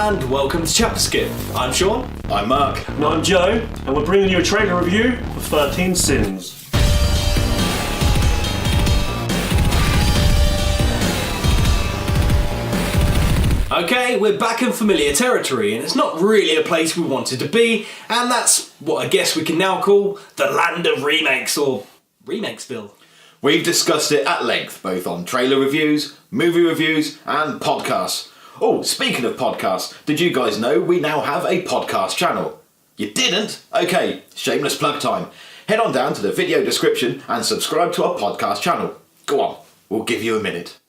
and welcome to Chapterskip. I'm Sean. I'm Mark. And I'm Joe, and we're bringing you a trailer review for 13 Sins. Okay, we're back in familiar territory, and it's not really a place we wanted to be, and that's what I guess we can now call the land of remakes, or Remakesville. We've discussed it at length, both on trailer reviews, movie reviews, and podcasts. Oh, speaking of podcasts, did you guys know we now have a podcast channel? You didn't? Okay, shameless plug time. Head on down to the video description and subscribe to our podcast channel. Go on, we'll give you a minute.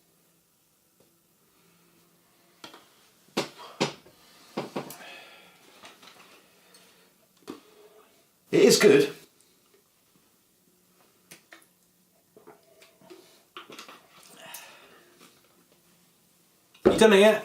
It is good. You done it yet?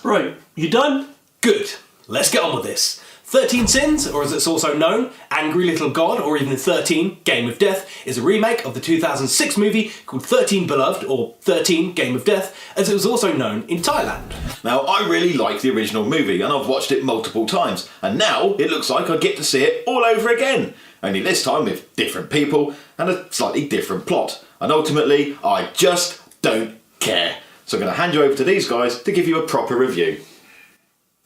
Right, you done? Good. Let's get on with this. 13 Sins, or as it's also known, Angry Little God, or even 13, Game of Death, is a remake of the 2006 movie called 13 Beloved, or 13 Game of Death, as it was also known in Thailand. Now, I really like the original movie, and I've watched it multiple times, and now it looks like I get to see it all over again, only this time with different people and a slightly different plot. And ultimately, I just don't care. So I'm going to hand you over to these guys to give you a proper review.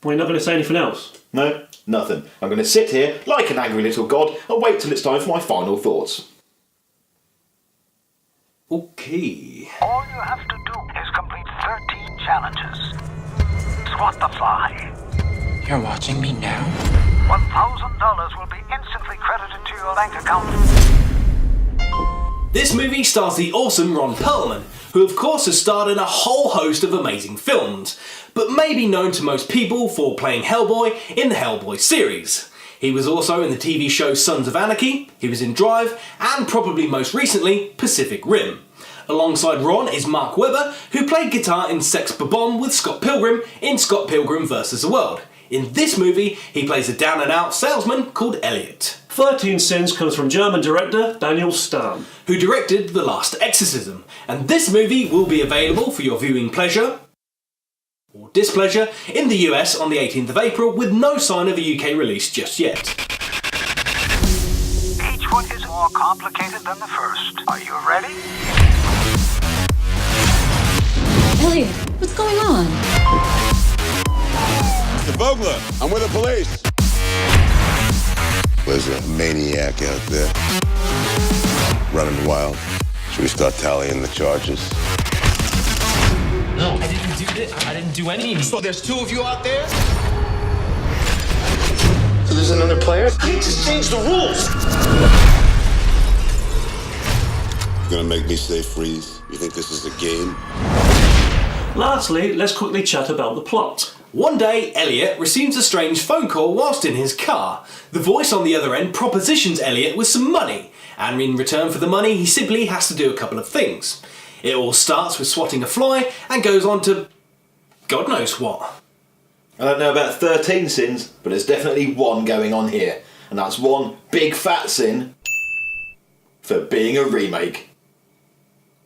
Well, you're not going to say anything else? No, nothing. I'm going to sit here like an angry little god and wait till it's time for my final thoughts. Okay. All you have to do is complete 13 challenges. Squat the fly. You're watching me now? $1,000 will be instantly credited to your bank account. This movie stars the awesome Ron Perlman, who of course has starred in a whole host of amazing films, but may be known to most people for playing Hellboy in the Hellboy series. He was also in the TV show Sons of Anarchy, he was in Drive, and probably most recently, Pacific Rim. Alongside Ron is Mark Webber, who played guitar in Sex Bob-omb with Scott Pilgrim in Scott Pilgrim vs. the World. In this movie, he plays a down-and-out salesman called Elliot, 13 Sins comes from German director Daniel Stern, who directed The Last Exorcism, and this movie will be available for your viewing pleasure or displeasure in the US on the 18th of April with no sign of a UK release just yet. Each one is more complicated than the first. Are you ready? Elliot, what's going on? Mr. Vogler, I'm with the police. There's a maniac out there running wild. Should we start tallying the charges? No, I didn't do this. I didn't do any. So there's two of you out there? So there's another player? You just changed the rules. You're gonna make me say freeze? You think this is a game? Lastly, let's quickly chat about the plot. One day, Elliot receives a strange phone call whilst in his car. The voice on the other end propositions Elliot with some money, and in return for the money, he simply has to do a couple of things. It all starts with swatting a fly and goes on to God knows what. I don't know about 13 sins, but there's definitely one going on here, and that's one big fat sin for being a remake.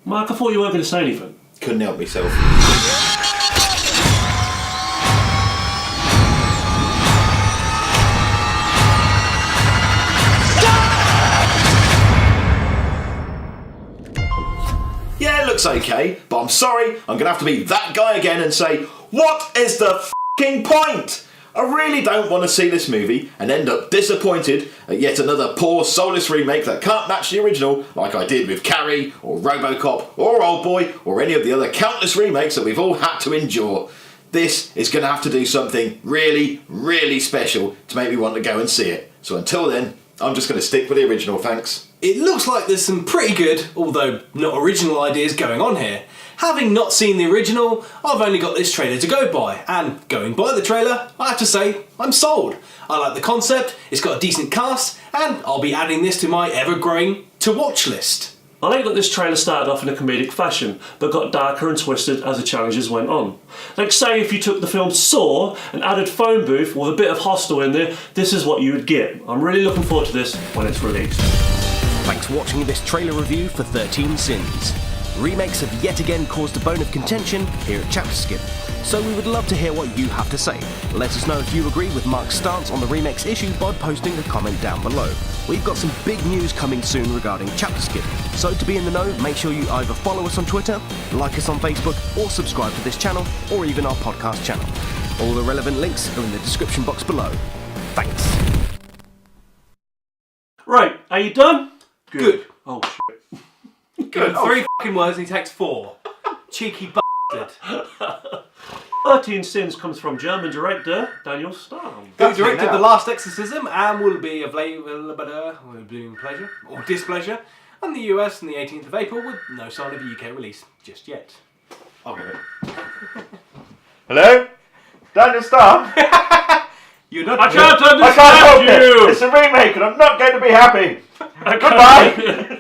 Mark, I thought you weren't going to say anything. Couldn't help myself. Yeah, it looks okay, but I'm sorry, I'm gonna have to be that guy again and say, what is the f***ing point? I really don't want to see this movie and end up disappointed at yet another poor, soulless remake that can't match the original like I did with Carrie, or Robocop, or Oldboy, or any of the other countless remakes that we've all had to endure. This is going to have to do something really, really special to make me want to go and see it. So until then, I'm just going to stick with the original, thanks. It looks like there's some pretty good, although not original ideas going on here. Having not seen the original, I've only got this trailer to go by, and going by the trailer, I have to say, I'm sold. I like the concept, it's got a decent cast, and I'll be adding this to my ever-growing to-watch list. I like that this trailer started off in a comedic fashion, but got darker and twisted as the challenges went on. Like say if you took the film Saw and added Phone Booth with a bit of Hostel in there, this is what you would get. I'm really looking forward to this when it's released. Thanks for watching this trailer review for 13 Sins. Remakes have yet again caused a bone of contention here at Chapterskip, so we would love to hear what you have to say. Let us know if you agree with Mark's stance on the remakes issue by posting a comment down below. We've got some big news coming soon regarding Chapterskip, so to be in the know, make sure you either follow us on Twitter, like us on Facebook, or subscribe to this channel, or even our podcast channel. All the relevant links are in the description box below. Thanks. Right, are you done? Good. Oh, shit. Good. 3 fucking words and he takes 4. Cheeky bastard. 13 Sins comes from German director Daniel Stahl. Who directed The Last Exorcism and will be available with pleasure or displeasure in the US on the 18th of April with no sign of a UK release just yet. I'll get it. Hello? Daniel Stahl? You're not. I can't I can't help understand you! it! It's a remake and I'm not going to be happy! Goodbye!